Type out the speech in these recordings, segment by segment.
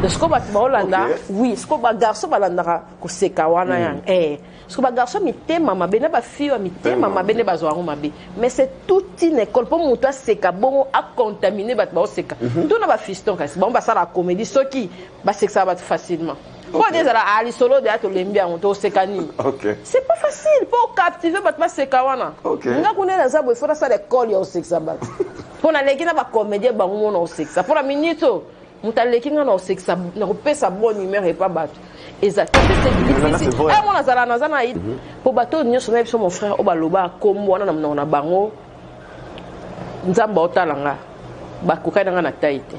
Ce que Holanda, oui, ce que garçon balanda ko seka wana yang. Ce que garçon mité mama bene ba fille mité mama bene ba zoaru mabe. Mais c'est toute une école pour muta seka bon a contaminer ba seka. Tout na ba fiston kasi bon ba ça la comédie ce qui ba seka ba facilement. Pour des ala ali solo de ato lembia on to seka ni. C'est pas facile pour captiver ba seka wana. Nga kunela zabo il faut ça l'école ya seka ba. Pour na lekina ba comédie ba mo na seka. Pour la minute mutaleki nga na sexa na kopesa bonne humeur et pas battu exactement c'est difficile moi nazana yi pour bato nyonso na biso mon frère obaloba kombo na na bango nzamba otalanga bakoka nga na taite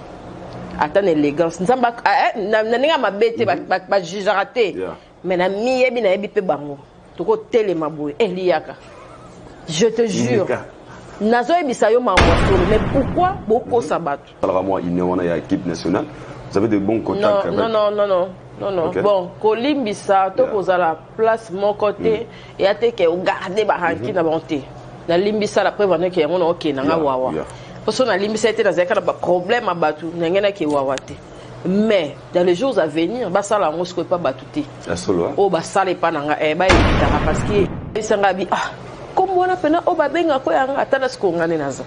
ata na élégance nzamba na ninga mabete ba jugerate mais na miyebi na yebi pe bango toko telema boye eliaka je te jure Nazo ebisayo mamwasolo, mais pourquoi beaucoup sabat? Alors moi, il y a une équipe nationale. Vous avez de bons contacts avec... Non. Okay. Bon, Kolimbisa, to posa la place mon côté et a été que garder bahanki na bonté. La limbisa la preuve que on OK na wawa. Parce que na limbisa était dans un problème à battu, n'engena ki wawate. Mais dans les jours à venir, ba sala ngosko pas batuté. La solo. Oh ba sala pas nanga ba evitara parce que sangabi comme on a pena o babenga ko yanga atana sko ngane naza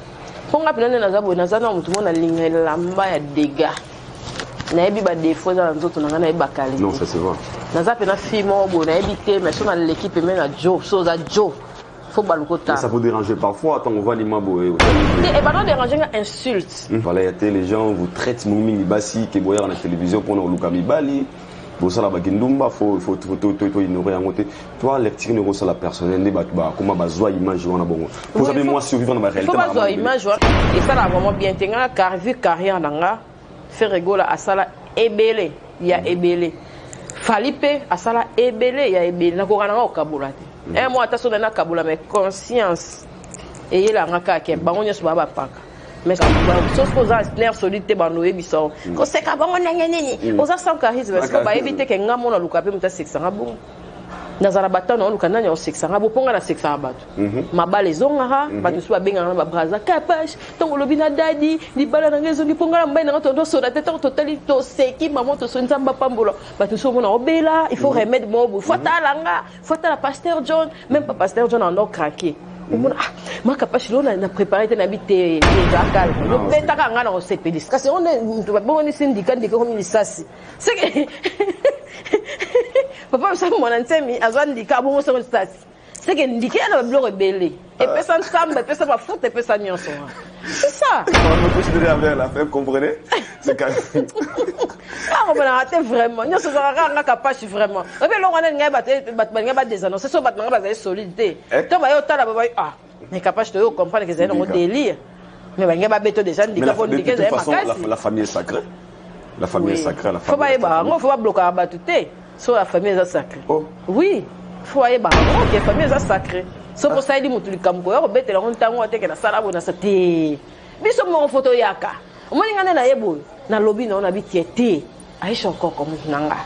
ponga pena naza bo naza na mutu mona lingela mba ya dega na ebi ba défaut za nzoto na ngana eba kali non ça c'est vrai naza pena fimo bo na ebi te mais sur l'équipe mais na Joe so za Joe faut balukota ça peut déranger parfois quand on voit les mabo et bah non déranger nga insulte voilà les gens vous traitent muming basi ke boyar na télévision pour no lukami bali. Pour ça, il faut ignorer un côté. Toi, lecture ne reçoit la personnelle, comment bazoa image on a bon. Vous savez moi survivre dans ma réalité. Faut bazoa image et ça là vraiment bien tenga car vu carrière nanga fait rigola à ça là ebele il y a ebele. Falipe à ça là ebele il y a ebele na ko kana o kabula te. Et moi attention na kabula mais conscience et il a ngaka ke bango nyeso baba paka. Mais ça sauf que ça clair solide banoé biso ko seka bango nani oza sans charisme parce que ba éviter que ngamo na lukape muta 600 bon nazara batano lukana nya 600 bo ponga na 600 bato mabale zonga bato so benga na ba braza capage tongo lobina dadi di bala na ngezo ngi ponga na mbaye na tondo so na tete totali to seki maman to so nzamba pambola bato so mona obela il faut remède mobo faut talanga faut la pasteur John même pas pasteur John en a craqué. Moi capable na préparer ten habité déjà calme le petaka ngana au CPDS parce on est bon syndicat de comme il sasi c'est que papa ça mon antemi azandika bon so sasi c'est que ndike na blo rebelle et personne samba personne va foutre personne nyonso c'est ça on peut considérer avec la femme comprenez c'est quand on va rater vraiment nyonso za nga capable vraiment et bien l'on nga ba des annonces so ba nga solidité to ba yo tala ba mais capable de comprendre que c'est un délire mais ba nga ba beto déjà ndika pour ndike za makasi la famille est sacrée la famille est sacrée la faut famille pas faut pas bloquer ba tuté so la famille est sacrée oui faut aller ba la famille est sacrée so pour ça il dit mutu likamko yo betela ntango ateke na sala bona sa te biso mo photo yaka omoni ngane na yebo na lobby na ona bitiete aisha encore comme nanga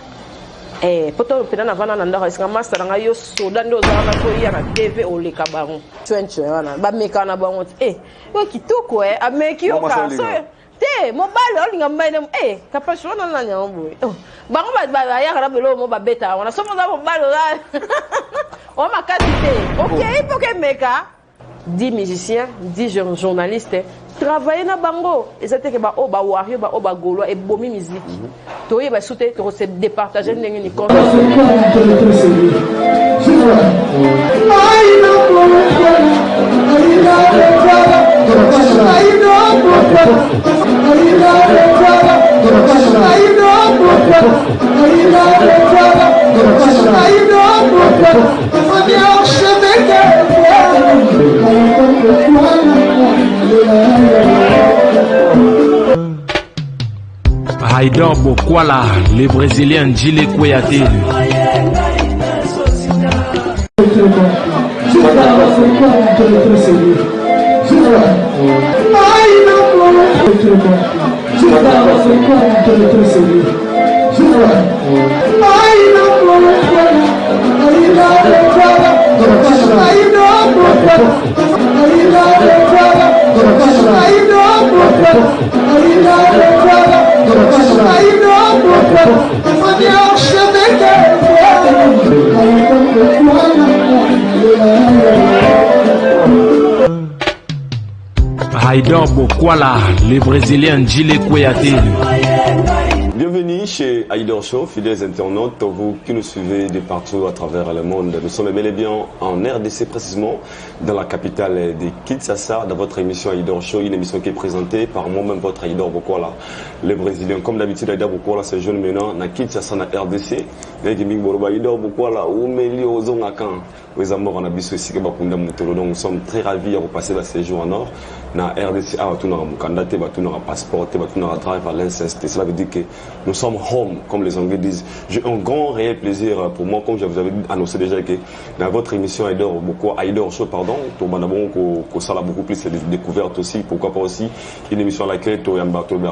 poto pena na vana na ndaka isinga master nga yo soda ndo za na ko ya na TV oleka bango twenche wana ba meka na bango yo kitoko ameki yo ka so te mobile olinga mbaine kapasho na nyambo bango ba ya kara belo mo ba beta wana so mo za mobile la o makati te OK pour que meka 10 musiciens 10 journalistes travailler na bango et c'était que ba o ba wario ba o ba golo et bomi musique to yeba souté to se départager ndenge ni compte Haïdor Bokwala, les Brésiliens Djile Kouyaté. I know Haïdor Bokwala, le Brésilien Djile Kouyaté. Bienvenue chez Haïdor Show, fidèles internautes, vous qui nous suivez de partout à travers le monde. Nous sommes bel et bien en RDC, précisément dans la capitale de Kinshasa, dans votre émission Haïdor Show, une émission qui est présentée par moi-même, votre Haïdor Bokwala, le Brésilien. Comme d'habitude, Haïdor Bokwala, c'est jeune maintenant, dans Kinshasa, dans RDC. Haïdor Bokwala, où Meli Ozongakan, les amours en abysse aussi, donc nous sommes très ravis à repasser le séjour en or. Dans RDC, tout n'a pas candidat, tout n'a pas passeport, tout n'a pas drive à l'inceste. Cela veut dire que nous sommes home, comme les Anglais disent. J'ai un grand réel plaisir pour moi, comme je vous avais annoncé déjà, que dans votre émission Haïdor Show, pardon, pour que ça a beaucoup plus de découvertes aussi, pourquoi pas aussi une émission à laquelle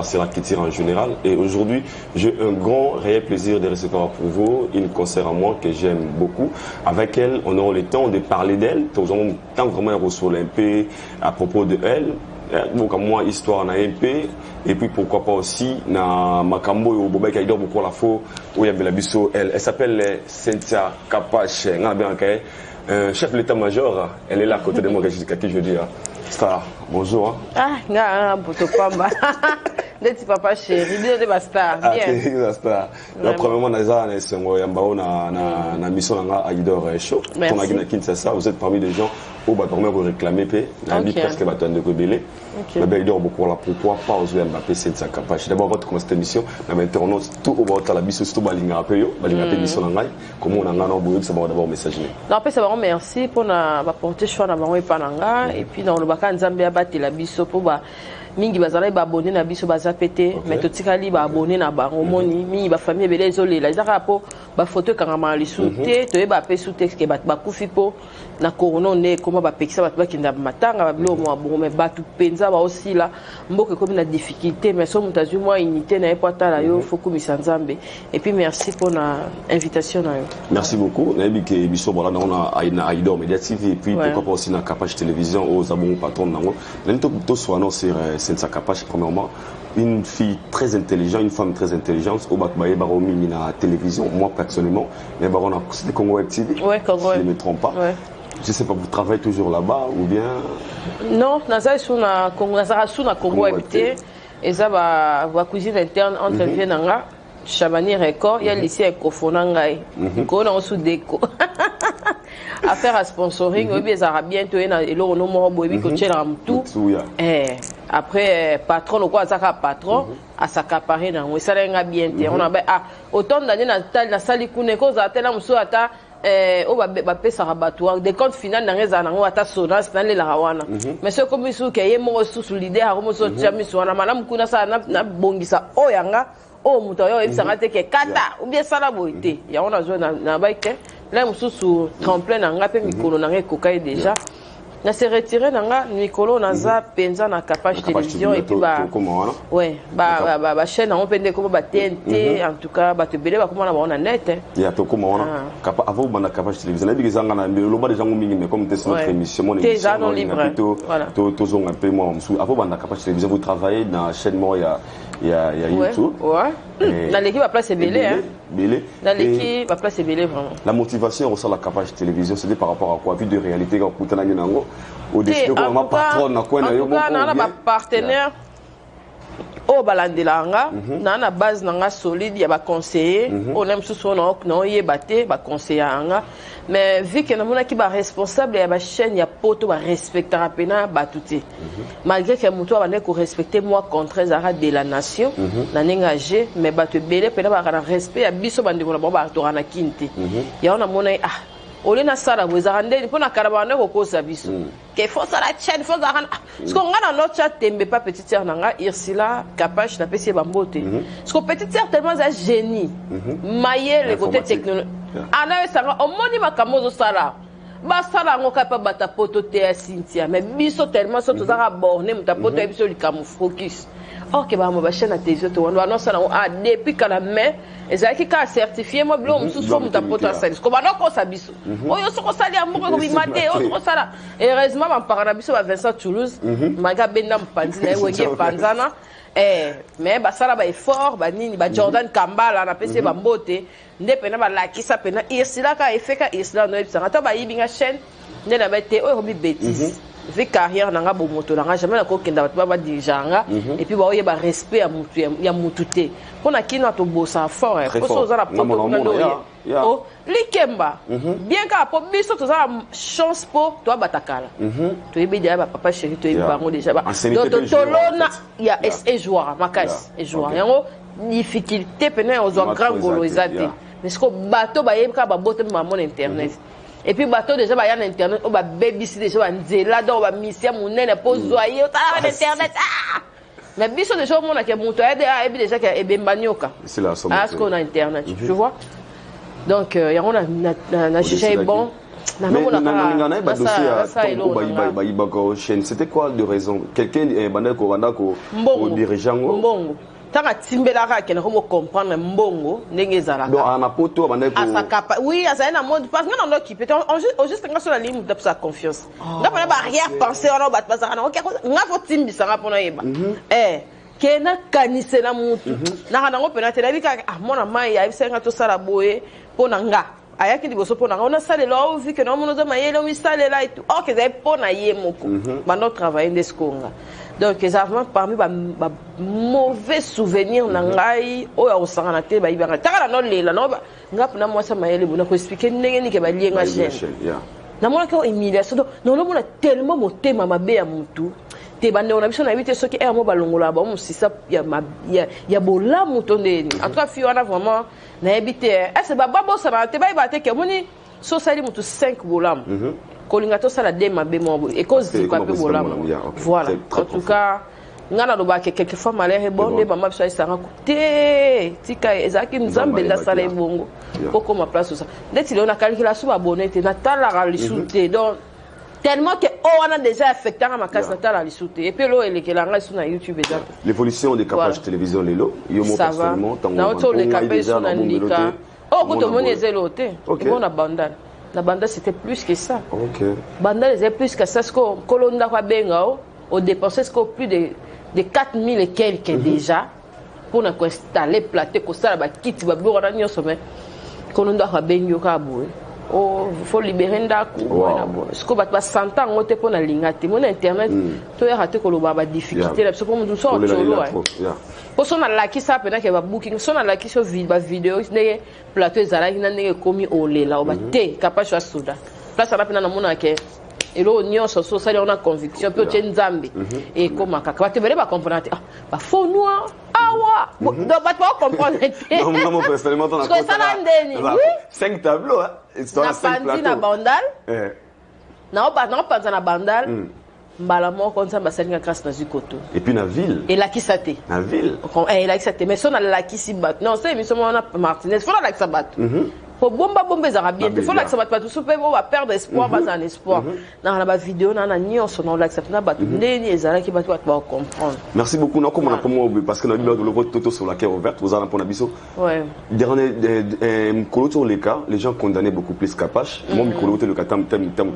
c'est la qui tire en général. Et aujourd'hui, j'ai un grand réel plaisir de recevoir pour vous une concert à moi que j'aime beaucoup. Avec elle, on aura le temps de parler d'elle. Nous avons le temps vraiment de recevoir un peu à propos de elle. Donc moi histoire na MP et puis pourquoi pas aussi na makambo yo bobaki Haïdor Bokwala fo où il y avait la biso elle s'appelle Cynthia Kapache chef de l'état-major, elle est là à côté de moi qui je dis Star bonjour ah nga poto pamba Neti papa chéri bien de Star bien Star la premièrement na sengo ya mbao na mission nga Haïdor Show on a gagné Kinshasa vous êtes parmi les gens où bah permet de réclamer paix na dit presque bateau de rebelle mais Haïdor Bokwala pourquoi pas aux Mbappé c'est sa capacité d'abord votre comme cette émission na internaute tout au bord la biso tout balinga pe yo balinga pe mission ngai comment on a ngana boyo ça va d'abord message non après ça va merci pour na porter choix na bango epananga et puis dans le baka nzambe abati la biso pour ba mingi bazala ba abonné na biso baza pété mais totikali ba abonné na bango moni mingi ba famille belé zolela ezaka po ba photo kangama li souté to ba pe souté que ba kufi po na corona ne comment ba pekisa ba bakinda matanga ba bilo mo bon mais ba tout penza ba aussi là mboke comme na difficulté mais so mutazu moi unité na epata la yo faut kumisa nzambe et puis merci pour na invitation na yo merci beaucoup na biki biso bola na on a Haïdor Media TV et puis pourquoi pas aussi na Kapache télévision aux abonnés patron nango lento to soit non sur Cynthia Kapache premièrement une fille très intelligente, une femme très intelligente au Bakbaye Baromi na télévision moi personnellement mais baron a c'était Congo Web TV Congo je ne me trompe pas je sais pas vous travaillez toujours là-bas ou bien non nazali suna Congo nazara suna Congo Web TV et ça va cuisine interne entre Vienanga Chabani Record il y a lycée Kofonangai ko na sous déco affaire à sponsoring oui bien ça bientôt et lo no mo bobi ko tchela mtu après patron ou quoi ça patron à s'accaparer dans oui ça lenga bien on a autant d'années na sali kune ko za tela muso ata o ba pesa rabatoire des comptes final na ngeza na ata sonance na le la wana mais ce comme isu ke yemo sous l'idée ha mo so tchami so na malamu kuna sa na bongisa o yanga o muto yo ebisanga te ke kata ou bien sala boité ya on a joué na baike là mususu tremplin na nga pe mikolo na ekokai déjà na se retiré na nga mikolo na za penza na Kapache télévision et puis ba ouais ba chaîne on pende ko ba TNT en tout cas ba te belé ba comment na ba na net ya to ko mona kapa avant ba na Kapache télévision na bigizanga na lo ba déjà ngomingi mais comme c'est notre émission mon émission to zonga pe moi musu avant ba na Kapache télévision vous travaillez dans chaîne moi il y a YouTube dans l'équipe à place belé hein dans l'équipe à place belé vraiment la motivation au sein de la Kapache télévision c'était par rapport à quoi puis de réalité quand on a nango au décidé comment patron na quoi na yo na partenaire au balandelanga na base nanga solide ya ba conseiller on aime sous no yebate ba conseiller anga mais vu que na mona ki ba responsable ya ba chaîne ya poto ba respectera pena ba touté malgré que muto ba ne ko respecter moi contre zara de la nation na engagé mais ba te belé pena ba na respect ya biso bande bona ba to na kinte ya on a mona ole na sala bozarande pour na karabane ko kosa biso que faut ça la chaîne faut zarana parce qu'on a dans notre chat tembe pas petite sœur nanga Irsila Kapache na pesi bambote parce que petite sœur tellement un génie maillé le côté technologie ana sanga au moni makamozo sala ba sala ngo kapa bata poto te ya Cynthia mais biso tellement so to zara borné muta poto ya biso likamu focus ok ba mo ba chaîne na télévision to wana non sala depuis kala mais ezaki ka certifié mo blo mususu fo muta poto asali ko ba no ko sabiso oyo so ko sali amoko ko bimate o ko sala heureusement ba parana biso ba Vincent Toulouse maga benda mpanzi na wenge panzana mais basala ba effort ba nini ba Jordan Kambala na pese ba mbote nde pena ba lakisa pena isila ka efeka isila no ebisanga to ba yibinga chaîne nde na ba te o bi bêtise vu carrière nanga bo moto nanga jamais na ko kenda ba dirigeanga et puis ba oye ba respect ya mutu te pona kino to bossa fort ko so za la propre na oh likemba bien ka po biso to za chance po to batakala to yebi dia ba papa chéri to yebi bango déjà ba donc tolona ya et joueur makas et joueur yango difficulté pena aux grand golo ezate mais ce ko bato ba yebi ka ba bote ma mon internet et puis bato déjà ba ya na internet o ba baby si déjà ba nzela do ba misia munene po zoyer ta na internet mais biso déjà mon na ke muto ya ebi déjà ke ebembanyoka c'est la somme à ce qu'on a internet tu vois donc il y a on a jugé bon c'était quoi de raison quelqu'un bandako mbongo tanga timbelaka kene ko comprendre mbongo ndenge ezalaka donc ana poto bandako asakapa oui asa na mode parce que on occupé on juste nga sur la ligne de sa confiance donc on a pas rien penser on a bat pas ça nga fo timbisa nga pona yeba kena kanise na mutu na nango pena te labika mona mai ya bisenga to sala boye pona nga ayaki liboso pona nga on a salé là vu que non mono mayele on salé là et tout oh que ça pona ye moko bando travailler ndeskonga donc exactement parmi ba mauvais souvenirs na ngai o ya osanga na te ba ibanga takala no lela no nga pona moi ça mayele bona ko expliquer ndenge ni ke ba lienga chaîne na mona ko humiliation non no mona tellement motema mabe ya mutu te bande on a biso na éviter ce qui est mo balongola ba mo sisa ya bola muto ndeni en tout cas fi on a vraiment na éviter est-ce ba babo ça na te ba ibate ke moni so sali mutu 5 bolam kolinga to sala de mabe mo et cause di quoi pe bolam voilà en tout cas ngana do ba ke quelquefois malheur bon de mama biso isa raconter tika ezaki nzambe la sala ebongo poko ma place ça ndeti le na calculation ba bonete na tala ra lisute donc tellement que on a déjà affecté à ma casse natale à l'issoute et puis l'eau elle est que la reste sur YouTube déjà l'évolution des capages télévision lelo yo mo personnellement tant on les capages sur l'andika oh quand on est zéloté on a bandal la bandal c'était plus que ça OK bandal c'est plus que ça ce qu'on kolonda kwa benga au dépenser ce qu'on plus de 4000 et quelques déjà pour na ko installer plateau ko sala ba kit ba bureau na nyoso mais kolonda kwa benga ka boye oh faut libérer ndaku voilà bon ce que ba santa ngote pona lingati mon internet to ya raté ko lo ba difficulté là parce que comme nous sommes solo pour son la qui ça pena que ba booking son la qui so vidéo ne plateau ezala ina ndenge komi olela o ba te capable de soda place na pena na mona ke elo nyonso so sali on a conviction pe tien nzambe et comment kaka te vele ba comprendre ba faux noir awa donc ba pas comprendre non personnellement on a parce que ça la ndeni oui 5 tableaux histoire 5 plateaux na bandal na pas na bandal mbala moko nzamba salinga grâce na zikoto et puis na ville et la kisate na ville la kisate mais son la kisi bat non c'est émission on a Martinez faut la kisabat faut bomba les arabiens faut la kisabat tout souper on va perdre espoir bas en espoir dans la vidéo na nyonso na la kisabat na bat ndeni ezala ki bat va comprendre merci beaucoup na comme on a parce que na bible de l'eau toto sur la cœur ouverte vous allez pour na biso ouais dernier mkolo sur les cas les gens condamnaient beaucoup plus Kapash mon mkolo le katam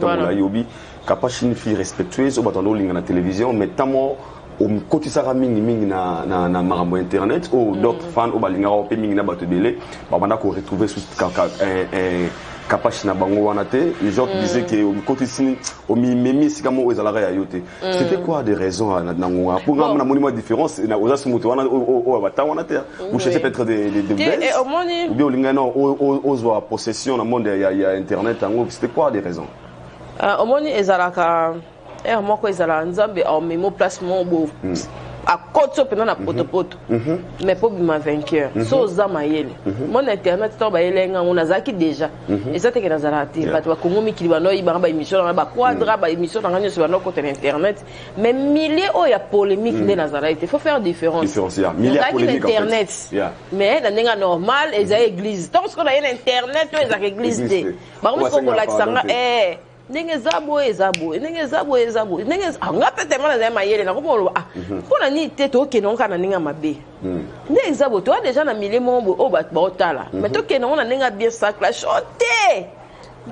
la yobi Kapash une fille respectueuse au batando linga na télévision mais tamo au côté ça mingi na marambo internet ou d'autres fans au balinga au mingi na bato belé ba banda ko retrouver sous Kapash na bango wana te les gens disaient que au côté sini au mimi sikamo ezalaka ya yote c'était quoi des raisons na ngwa pour na monima différence na oza sumuto wana o bata wana te vous cherchez peut-être des baisses ou bien linga non aux possession na monde ya internet en c'était quoi des raisons au moni ezalaka moko ezala nzambe au memo placement bo à côté pendant na potopoto mais pas bima vainqueur so zama yele mon internet to ba yelenga on azaki déjà et ça te que nazala ti ba to kongo mikili ba no ibanga ba émission na ba quadra ba émission na nganyo sur na côté internet mais milliers o ya polémique ne nazala il faut faire différence milliers polémique internet mais na nenga normal eza église tant qu'on a une internet to eza église de ba ko la kisanga ndenge zabo ndenge nga pete mana za mayele na ko pona ni te to ke nonka na ninga mabe ndenge zabo to déjà na milieu mombo o ba otala mais to ke nonka na ninga bien sac la chanter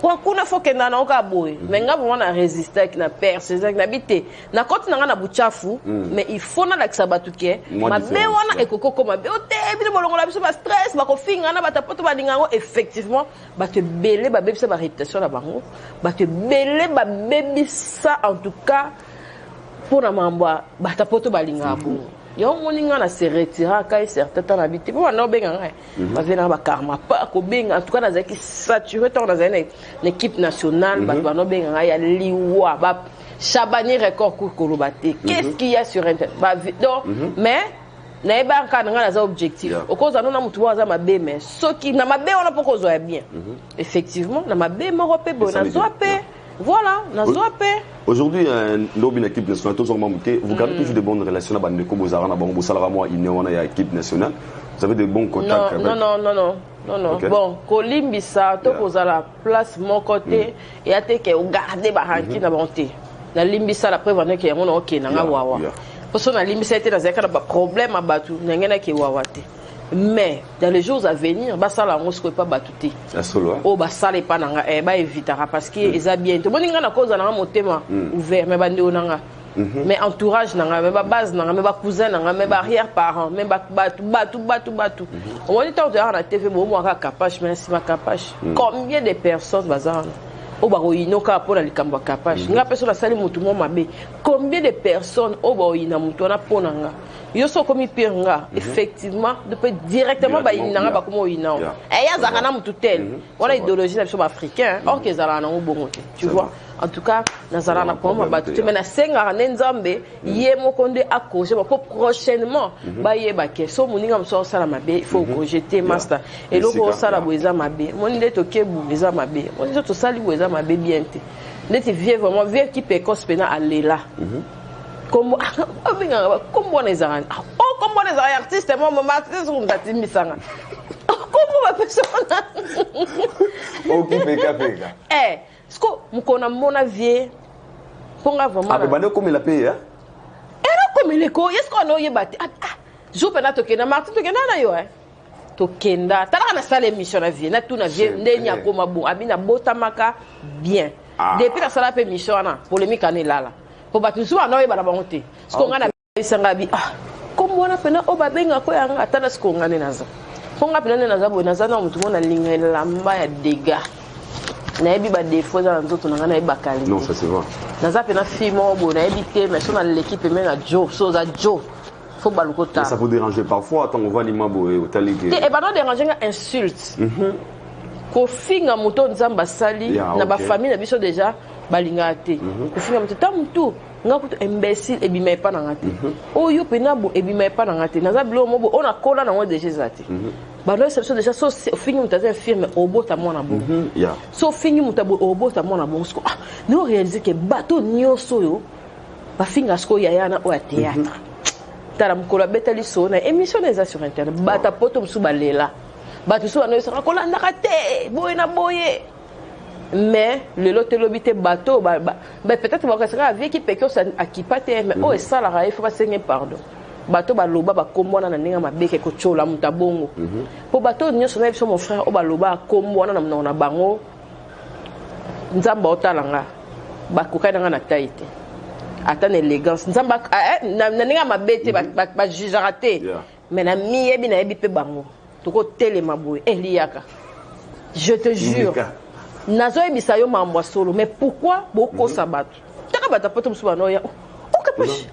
Kwa kuna fokenda na oka boy mais nga vraiment na résister avec na persévère na bité na côté na buchafu mais il faut na lakisa batuke mabe wana ekoko mabe ote bino bolongo la biso ba stress ba ko finga na batapoto ba lingango effectivement ba te belé ba bebisa ba réputation la bango ba te belé ba bebisa en tout cas pour na mamba batapoto ba lingango yo moninga na se retira kai certain temps habité pour na benga ba vena ba karma pas ko benga en tout cas na zaki saturé tant dans une équipe nationale ba no benga ya liwa ba Chabani record court kolobate qu'est-ce qu'il y a sur internet ba donc mais na eba ka nga na objectif okoza no na mutu wa za mabe mais soki na mabe on a poko zo bien effectivement na mabe mo pe bon na zo pe voilà na zo pe. Aujourd'hui, dans une équipe nationale, vous gardez toujours de bonnes relations avec les Bozara, l'équipe nationale. Vous avez de bons contacts avec... Non. Okay. Bon, Kolimbisa, tu poses la place mon côté et à te garder Bahanki na bonté. La Limbisa la preuve est que on OK na wawa. Parce que la Limbisa était dans un problème à battre, n'engena ki wawate. Mais dans les jours à venir, basala on se pas batuté. Oh basala pas nanga ba évitera parce que ils a bien. Tout le monde na cause na motema ouvert mais bande onanga. Mais entourage nanga mais ba base nanga mais ba cousin nanga mais ba arrière parents mais ba batu. On dit tant de na TV bo mo ka capache mais si ma capache. Combien de personnes bazana oba oinoka pour la kamba capache. Nga personne sali mutu mo mabe. Combien de personnes oba oina mutu na ponanga. Yo so komi piranga effectivement depuis directement ba inanga ba komo ina et ya zakana mutu tel on a idéologie na africain or que zala na bongo tu vois en tout cas na zala na poma ba tout mais na senga na nzambe ye mokonde akose ba prochainement ba ye ba ke so muninga mso sala mabe il faut projeter master et loko sala boeza mabe moninde to kebu eza mabe on dit to sali boeza mabe bien te ndeti vie vraiment vie qui précoce pena alela comme on est artiste moi mon artiste on t'a mis ça comment ma personne OK peka ce que mukona mona vie ponga vraiment ah bande comme la paye hein era comme les ko est-ce qu'on a yebati je peux na tokena martin tokena na yo tokenda tala na salle émission na vie na tout na vie ndenya koma bon abina botamaka bien depuis la salle émission na polémique anelala pour battre sous na yeba na bangote ce qu'on a isanga bi comme wana pena obabenga ko yanga atana ce qu'on a naza ponga pena naza bo naza na mutu mona lingela mba ya dégâts na yebi ba défaut za nzoto na ngana yeba kali non ça c'est vrai naza pena fimo bo na yebi te mais sur l'équipe même na Joe so za Joe faut balukota ça peut déranger parfois attends on voit l'imabo au talique et pas déranger insulte ko finga muto nzamba sali na ba famille na biso déjà balinga te ko finga muto tamutu ngakuto imbécile et bima pas na ngate oyo pena bo e bima pas na ngate naza bilo mobo on a kola na ngode déjà zati ba no c'est déjà so fingi mutaza firme obota mona bo so fingi mutabo obota mona bo sko no réaliser que bateau nyoso yo ba finga sko ya yana o théâtre tala mkola betali so na émission les sur internet bata poto msu balela batu so na sera kola ndaka te boye na boye mais le lotelobité bateau peut-être va sera avec qui peut que ça akipate mais oh ça la il faut pas signer pardon bateau baloba ba kombona na ninga mabeke ko chola mutabongo po bateau nyoso na biso mon frère o baloba kombona na bango nzamba otalanga bakokana na taite attend élégance nzamba na ninga mabete ba jugera te mais na miyebi na yebi pe bango toko telema boye eliaka je te jure nazo ebisa yo mambo solo mais pourquoi boko sabatu taka bata poto msuba no ya o kapish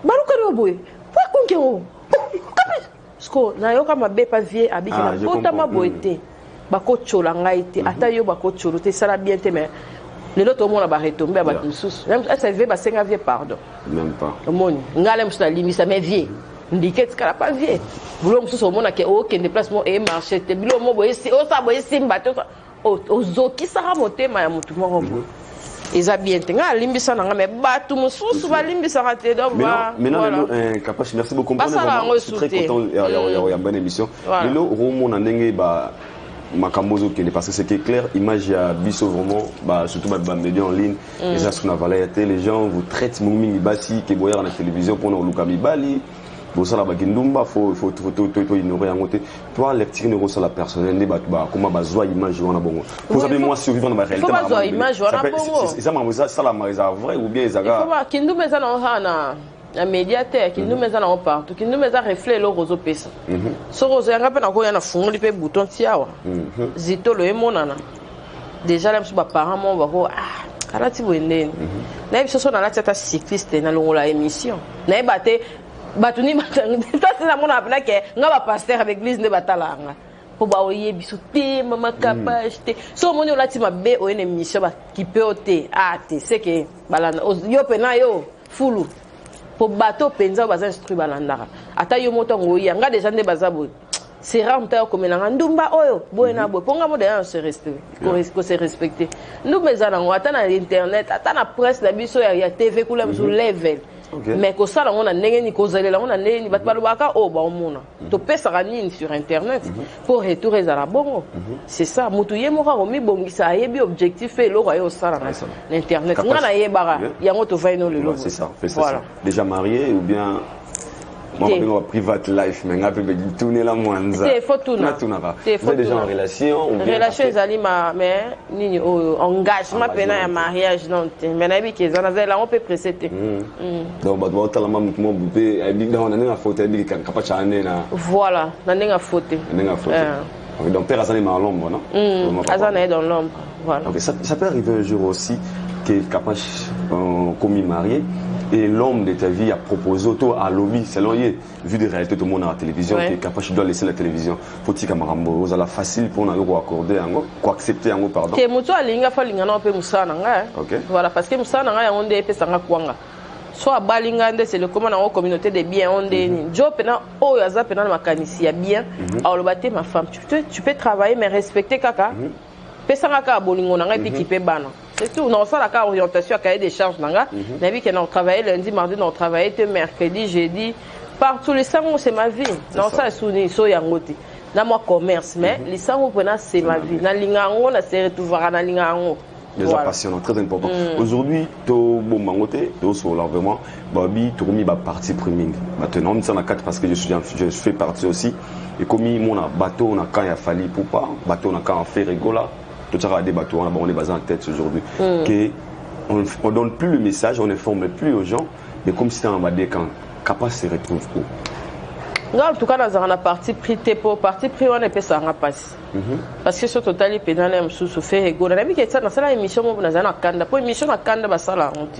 baruka ro boye kwa kunkero kapish sko na yo kama be pa vie abiki na bota maboete bako chola ngai te ata yo bako cholo te sala bien te mais le loto mona ba retomber ba tous même ça veut ba senga vie pardon même pas moni ngale msuta limisa mais vie ndiket kala pas vie bulo msuso mona ke o ke déplacement et marché te bulo mo boye si o sa boye simba to ozoki saka motema ya mutu moko eza bien te nga limbisa nanga mais batu mususu balimbisaka te donc maintenant Kapache merci beaucoup je suis très content ya bonne émission lelo romona ndenge ba makambozo kende parce que c'est clair image ya biso vraiment surtout ba médias en ligne les asuna valeur les gens vous traitent mingi basi ke boyar na télévision pour na luka mibali bosala bakindumba faut ignorer yango te toi lecture ne ressort la personnelle ba comment bazwa image wana bongo vous savez moi survivre dans ma réalité bazwa image wana bongo ça m'a ça la marisa vrai ou bien ezaka faut kindumba za na na médiateur kindumba za na partout kindumba za reflet lo rozo pesa so rozo yanga pe na ko yana fungoli pe bouton tiawa zito lo emonana déjà là ba parents mo ba ko karati boendeni na biso so na la tata cycliste na longola émission na ebate batuni batanga ça na mona apela ke nga ba pasteur avec l'église ne batalanga po ba oye biso te mama capacité so moni olati mabe o une émission ba qui peut te te c'est que balanda yo pena yo fulu po bato penza baza instruit balandaka ata yo moto ngoya nga déjà ne bazabo c'est rare mta comme na ndumba oyo boyena boy ponga mo d'ailleurs se respecter nous mais ana ngata na internet ata na presse na biso ya TV kula mzu level mais ko sala ngona ndenge ni ko zalela ngona ndenge ni batba lobaka o ba omona to pesa kanini sur internet pour retourner à la bongo c'est ça mutu yemo ka omi bongisa yebi objectif et lo yo sala na internet ngana yebara yango to vaino le logo c'est ça fait ça déjà marié ou bien moi, je suis private life, mais je vais tourner la moindre. C'est faut tourner. Vous êtes déjà en relation ou bien relation, mais engagement, un mariage, non. Mais na biki, là on peut précéder. Donc, bah, toi, la maman, comment vous pouvez, on a une photo, elle dit qu'elle capable de changer na. Voilà, on a une photo. Donc, père Azan est dans l'ombre, non? Azan est dans l'ombre, voilà. Ça peut arriver un jour aussi que capable commis marié. Et l'homme de ta vie a proposé autour à lobby, selon lui, vu des réalités tout le monde à la télévision, qui est capable de laisser la télévision. Faut-il qu'amarambo, ça la facile pour nous accorder, quoi accepter, pardon. Que mutu alinga fa linga na pe musana nga. Voilà, parce que musana nga on de pe sanga kwanga. Soit balinga nde c'est le comment na communauté de bien on de job na o yaza pe na makanisi ya bien. Alors baté ma femme, tu peux travailler mais respecter kaka. Pe sanga ka bolingo na nga puis qui peut bana. C'est tout. Non, ça, la orientation à cahier des charges. On a vu qu'on travaille lundi, mardi, on travaille mercredi, jeudi. Partout, les sangs, c'est ma vie. Non, ça, c'est souni, so yangote. Dans mon commerce, mais les sangs, c'est ma vie. Dans l'ingango, on s'est retrouvé dans l'ingango. Déjà passionnant, très important. Aujourd'hui, to bon mangoté, to sur l'environnement, babi, to mis partie premium. Maintenant, on s'en a quatre parce que je fais partie aussi. Et comme mon bateau, on a quand il a fallu pour pas, bateau, on a quand on fait rigola. Tout ça, des bateaux, on est basé en tête aujourd'hui. On ne donne plus le message, on ne forme plus aux gens, mais comme si c'était un badé quand capable se retrouve où. En tout cas, dans la partie pris, partie pris, on est pas ça passe. Parce que sur total, il pénal est sous fait égaux. On a vu que ça dans la émission, on a un canda. Pour émission, on canda, bah ça la honte.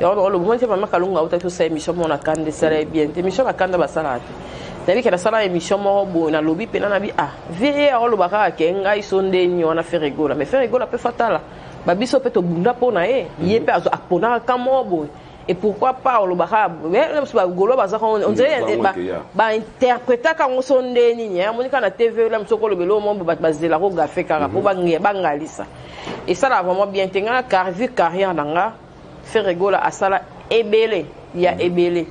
Et on le moment où maman kalunga, on a tout ça émission, on a canda, ça la bien. Émission, on a canda, bah ça la. David que la salle émission mo na lobby pe na bi vie a olobaka ke ngai sonde ni on a fait rigola mais faire rigola peut fatala ba biso pe to bunda pona ye pe azo apona kamo bo et pourquoi pas olobaka ba golo ba za on dirait ba interpréter ka on sonde ni nya mo ni kana TV la msoko lobelo mo ba bazela ko gafe kara po ba ngalisa et ça là vraiment bien tenga car vu carrière nanga faire rigola à sala ebele ya ebele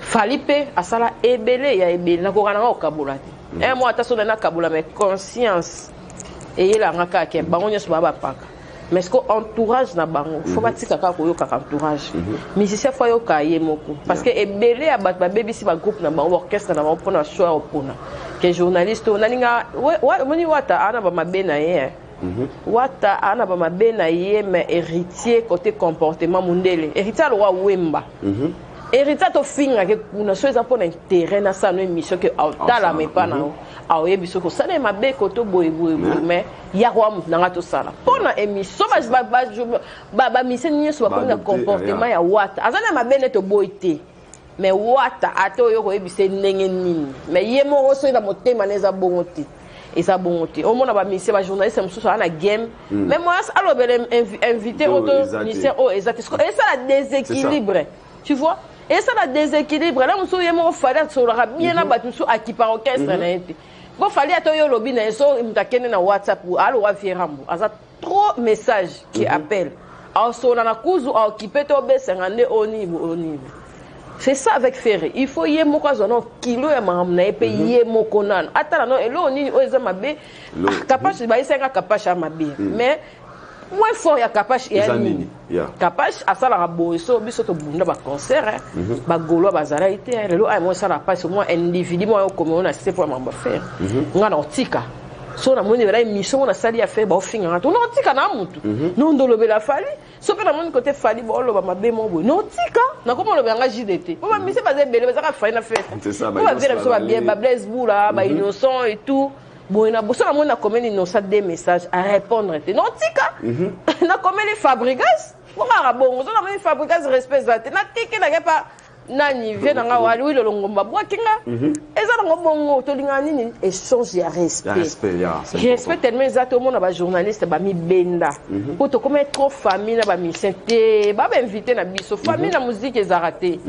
Falipe asala ebele ya ebele na kokana nga okabula te moi attention na kabula mais conscience et la ngaka ke bango nyoso ba paka mais ce que entourage na bango faut batika ka ko yoka entourage musicien faut yoka ye moko parce que ebele ya bat ba baby si ba groupe na bango orchestre na bango pona show opona que journaliste on alinga moni wata ana ba mabena ye wata ana ba mabena ye mais héritier côté comportement mundele héritier lo wa wemba héritier to finga ke kuna so eza pona intérêt na sa no émission que autala mais pas na a yebiso ko sala ma be ko to boy mais ya kwa mu na to sala pona émission ba mission nyeso ba pona comportement ya wata azana ma bene to boy te mais wata ato yo ko yebise ndenge nini mais yemo so ina motema neza bongote et ça bongote au monde ba mission ba journaliste mususu ana game mais moi alors ben invité auto mission oh exact et ça la déséquilibre tu vois. Et ça la déséquilibre. Là, on se dit, il fallait que bien abattu à qui par orchestre. Il fallait que tu lobby na WhatsApp ou allo Firambo. Il y a trop de messages qui appellent. Alors, on a cause ou occupé to baisser au niveau. C'est ça avec Ferré. Il faut y avoir un kilo et mamna et payer mon conan. Attends, non, et là, on est aux amabe. Capable, c'est un capable à mabe. Mais moins fort ya Kapache et Nini. Kapache a ça la boiso biso to bunda ba concert ba golo ba zara ite lelo ay moi ça la passe moi individu moi comme on a c'est pour mamba faire ngana otika so na moni vera mission na sali a faire ba ofinga to no tika na mutu no ndolobe la fali so pe na moni côté fali ba oloba mabe mo bo no tika na comme oloba nga JDT ba mission ba zebele ba zaka fali na fête c'est ça ba vera so ba bien ba Blaise Boula ba innocent et tout. Bon, il y a beaucoup de communes qui ont des messages à répondre. Non, tika. Na commune les fabrikas. Bon, bon, on a mis fabrikas respect zate. Na tika na pas nani vient na ngawali oui le longomba boa kinga. Eza na ngobongo to lingani ni échange ya respect. Respect tellement zate au monde ba journaliste ba mi benda. Pour to comme trop famille na ba mi santé, ba inviter na biso famille na musique ezarate.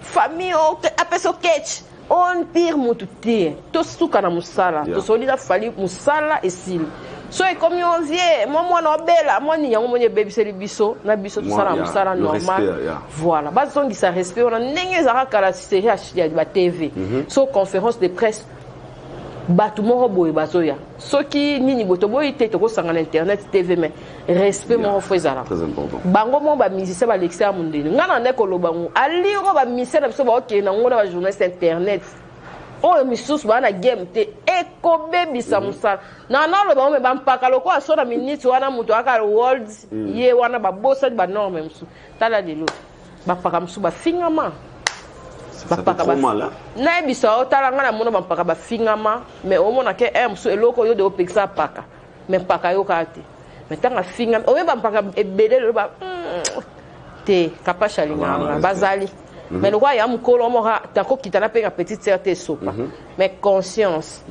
Famille o apeso catch. On pire mututi to suka na musala to solida fali musala esili so e comme on vie moi na bela moi ni yango monye baby seli biso na biso to sala musala normal voilà base on dit ça respect on a ndenge za kala série ya ba TV so conférence de presse batu moko boye bazoya soki nini boto boye te to ko sanga na internet TV mais respect mo fezala très important bango mo ba musicien ba lexia mundeni ngana ndeko loba mu aliro ba musicien na biso ba okay na ngona ba journaliste internet o misusu ba na game te eko baby samusala na na loba mo ba mpaka loko asona minute wana muto aka world ye wana ba bossa ba norme musu tala lelo ba paka musu ba fingama pas trop mal hein na biso tala ngana mono ba paka ba fingama mais au mona ke musu eloko yo de opexa paka mais paka yo kati mais tanga fingama o ba paka ebele lo ba te Kapache alinga bazali mais le roi ya mukolo mo ha tako kitana pe ka petite sœur te sopa mais conscience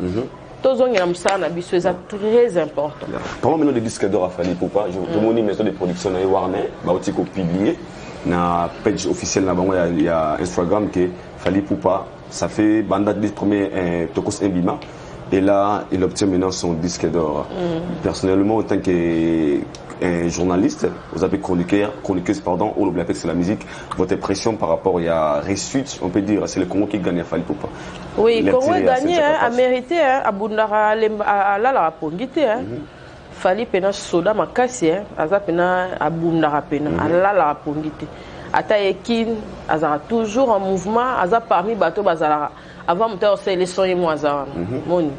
tous na musana biso c'est très important. Parlons maintenant des disques d'or à Fally Ipupa. Je te moni maison de production na Warner ba otiko publier na page officielle là-bas il y a Instagram que Fally Ipupa ça fait banda de premier Tokos Mbima et là il obtient maintenant son disque d'or. Personnellement en tant que journaliste, vous avez chroniqueuse pardon, ou le c'est la musique, votre impression par rapport il y a réussite, on peut dire c'est le Congo qui gagne à Fally Ipupa. Oui, le Congo gagné a mérité à Bundara à la pongite Fally pena soda makasi aza pena abundara pena ala la pongite ata ekin aza toujours en mouvement aza parmi bateau bazala avant monter c'est les sons moi aza moni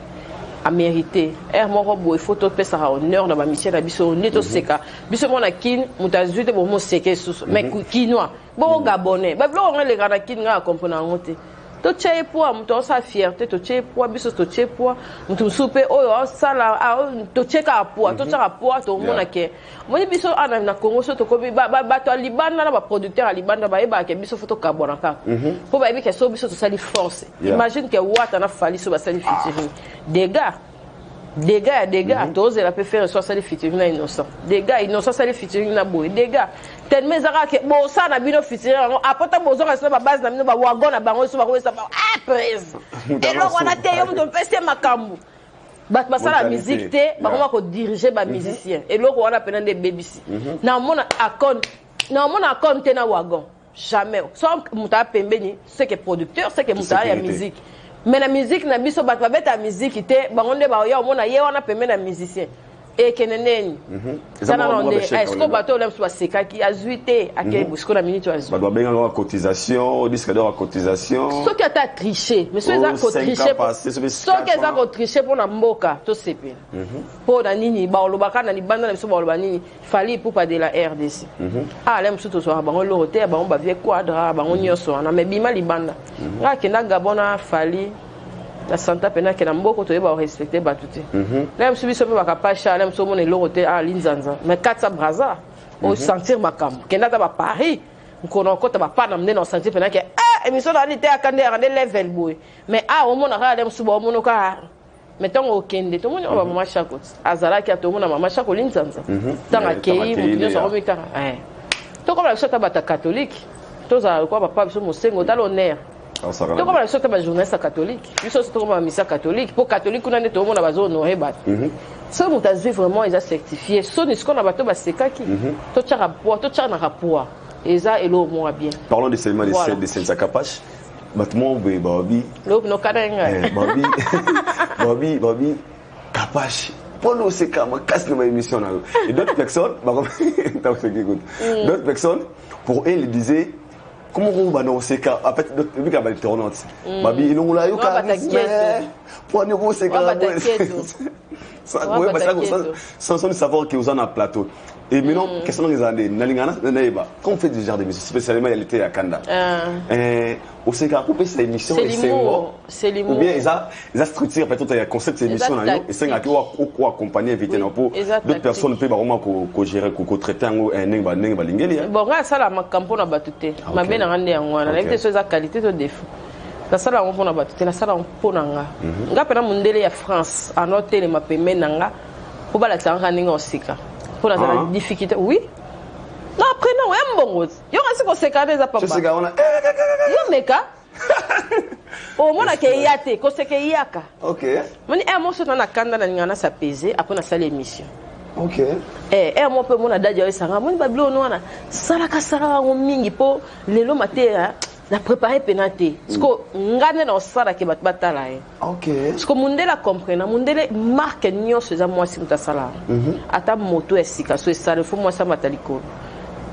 a mérité moko boy photo pesa honneur na ba mission na biso neto seka biso mona kin mutazuite bo mo seke susu mais kinwa bo gabonais ba blo on le kana kin nga comprendre ngote to tche poa muto sa fierté to tche poa biso to tche poa muto soupe oyo sala to tche ka poa to tcha poa to mona ke moni biso ana na Congo so to ko ba to libanda na ba producteur libanda ba eba ke biso photo ka bona ka po ba ke so biso to sali force imagine que wata na Fally so ba sali featuring des gars tous la peut faire soit sali featuring na innocent des gars innocent sali featuring na boy des gars tellement zaka ke bo sa na bino featuring apota bozo ka so ba base na bino ba wagon na bango so ba ko sa ba prise et lo wana te yo mdo pese makambu ba sala musique te ba ko diriger ba musicien et lo wana pena de BBC na mona akon te na wagon jamais soit muta pembeni c'est que producteur c'est que muta ya musique. Mais la musique na biso bat ba beta musique te bangonde ba ya omona ye wana pembe na musicien et keneneni ça na onde est-ce que bato lem soit seka ki azuité ake busco na minute azu ba doit bien avoir cotisation disque d'or à cotisation ce qui a triché mais ceux qui ont triché ceux qui ont triché pour na mboka to sepe pour na nini ba olobaka na libanda na biso ba oloba nini Fally Ipupa de la RDC lem surtout so ba ngolo hotel ba on ba vie quadra ba on nyoso na mebima libanda nga kenda gabona Fally la santa pena que na mboko to yeba respecter batuti là msubi so ba Kapache là mso mona lorote linzanza mais katsa braza au sentir makam kenda ta ba Paris nkono kota ba pana mne na sentir pena que émission na nité akande rande level boy mais au mona ka là msuba au mona ka mettons au kende to mona ba mama chako azala ki to mona mama chako linzanza tanga kei mutino so komita to comme la sota bata catholique to za quoi papa biso mosengo ta l'honneur. Donc comme la sorte de journaliste catholique, ils sont comme un missa catholique. Pour catholique, on a des tombes dans la zone honorée. Ça, nous avons vraiment ils ont certifié. Ce qu'on a battu, c'est kaki. Tout ça rapport, tout ça n'a rapport. Et ça, et l'eau moins bien. Parlons de seulement des scènes à Kapache. Battement, Babi. L'eau, nos cadengas. Babi, Kapache. pour nous c'est comme casse nos émissions et d'autres personnes d'autres personnes pour elles ils disaient comment on va nous c'est en fait vu qu'il y a des tournantes babi ils ont là yo pour nous c'est comme sans savoir qu'ils ont un plateau. Et maintenant, question des années, quand on fait des genres d'émissions, spécialement elle était à Kanda. On sait qu'à couper cette émission, c'est l'humour. Ou bien ils ont structuré peut-être il y a concept cette émission là, et c'est quoi accompagner éviter pour d'autres personnes peuvent vraiment ko gérer ko traiter un neng balingeli. Bon, ça la campo na batute. Ma bien rendre en wana, avec des choses à qualité de défaut. La sala on pona batute, la sala on pona nga. Nga pena mundele ya France, en hôtel ma peme nanga. Pour ba la tanga ninga osika. Pour la difficulté, oui. Non, après, non, un bon rose. Il y a un secret des appareils. Je sais qu'on a. Yo, meka. Oh, mon a kayate, ko se kayaka. Ok. Moni, moi, je suis dans la canda, na sa pesé, après, on a sa l'émission. Ok. Moi, peu, mon a dadja, ça va. Mon bablo, non, na. Salaka, sara, on mingi, po, les lots maté, na préparé pénaté. Parce que, ngane na osara ke batala. Ok. Parce que mundela comprena, mundele marque nyo seza moi si mutasala. Ata moto esika, so esale, faut moi ça mataliko.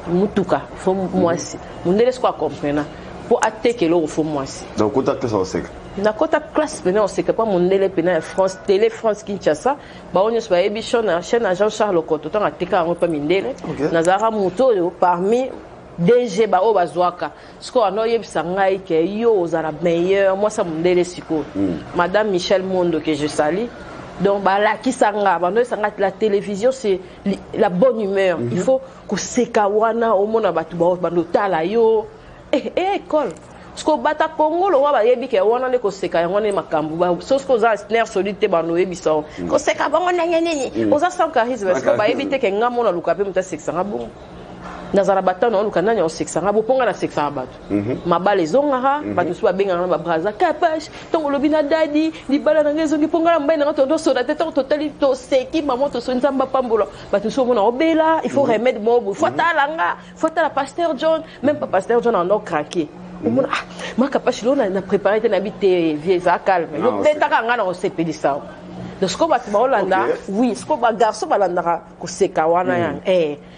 Mutuka, faut moi si. Mundele sko comprena. Pour attaquer l'eau, faut moi si. Donc, côté classe au sec. Na côté classe pena, on sait que pas mundele pena France, Télé France Kinshasa, ba on soit ébichon na chaîne Jean-Charles Lokoto, tant attaquer on pas mindele. Nazara moto parmi DG ba o bazwaka siko ano yebisa ngai ke yo za la meilleure moi ça mundele siko madame Michel Mondo que je salue donc ba la ki sanga ba no sanga la télévision c'est la bonne humeur il faut que seka wana o mona batu ba ndotala yo école siko bata Congo lo wa ba yebi ke wana le ko seka yango ne makambu ba so siko za nerf solide ba no yebisa ko seka ba ngona nyenye oza sans charisme parce que ba yebite ke ngamo na lukape muta seksa bon nazara batano on lukana nyo seksa ngabo ponga na seksa bato mabale zonga bato so benga na babraza capage tongo lobina dadi di bala na ngezo ngi ponga na mbaye na tondo so na tete totali to seki maman to so nzamba pambola bato so mona obela il faut remettre mobu faut talanga faut la pasteur John même pas pasteur John en a craqué mona ma capage lo na préparer te na bité vieux ça calme yo beta kanga na osepeli ça donc ce qu'on va te Hollanda oui ce qu'on va garçon balanda ko seka wana yang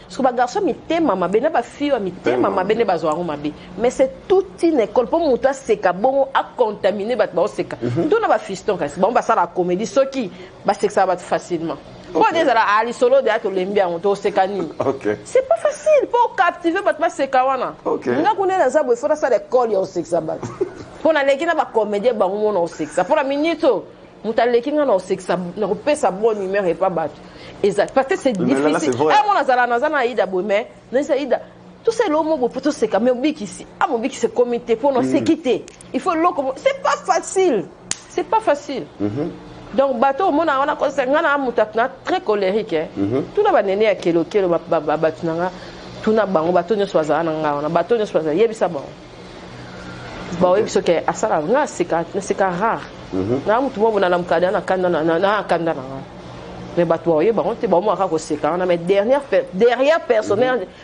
parce que les garçons mitema mabene ba fille mitema mabene ba zoango mabe mais c'est toute une école pour muta seka bon a contaminé ba seka tout na ba fiston kasi bon ba ça la comédie ce qui ba seka ba facilement pour des ali solo de ato lembia on to seka ni c'est pas facile pour captiver ba seka wana nga kune na zabo il faut ça l'école yo seka ba pour na leki na ba comédie ba ngomo na seka pour la minute muta leki nga na seka na ko pesa bonne humeur et pas battre. Exact. Parce que c'est difficile. Mon azana ida mais nisa ida. Tout c'est l'homme pour tout c'est comme bik ici. Ah mon bik c'est comité pour nous se quitter. Il faut l'eau c'est pas facile. C'est pas facile. Donc bateau mon on a conseillé ngana mutapna très colérique. Tout na banene ya kelo batunanga. Tout na bango bateau ne soit na nga. Bateau ne soit yebisa bon. Ba yebisa ke asala nga c'est rare. Na mutu mo na mkada na kanda na kanda na. Mais batoye ba on te ba mo aka ko seka na mais derrière